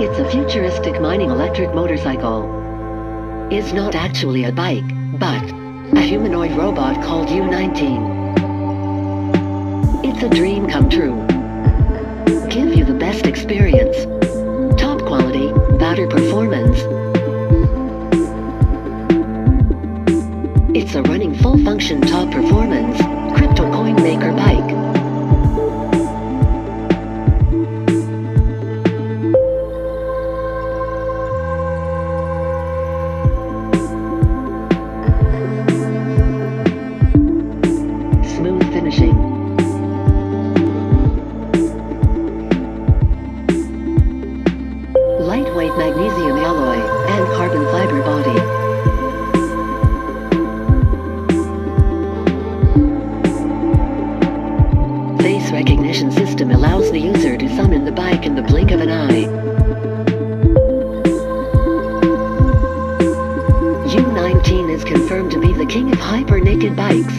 It's a futuristic mining electric motorcycle. It's not actually a bike, but a humanoid robot called U19. It's a dream come true. Give you the best experience. Top quality, better performance. It's a running full function top performance, crypto coin maker bike. Smooth finishing. Lightweight magnesium alloy and carbon fiber body. Face recognition system allows the user to summon the bike in the blink of an eye. U19 is confirmed to be the king of hyper-naked bikes.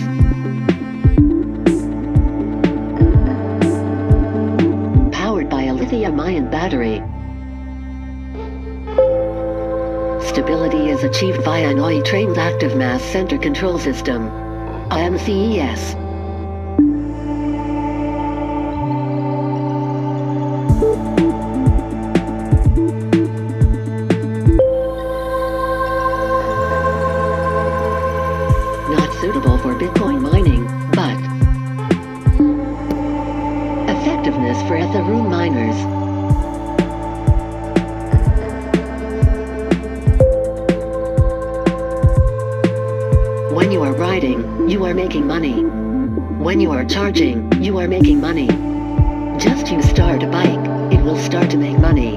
Powered by a lithium-ion battery. Stability is achieved via an OE-trained active mass center control system, AMCES. Not suitable for Bitcoin mining, but effectiveness for Ethereum miners. When you are riding, you are making money. When you are charging, you are making money. Just you start a bike, it will start to make money.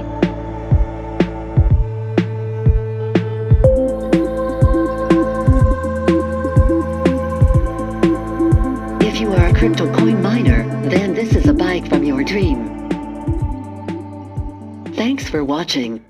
If you are a crypto coin miner, then this is a bike from your dream. Thanks for watching.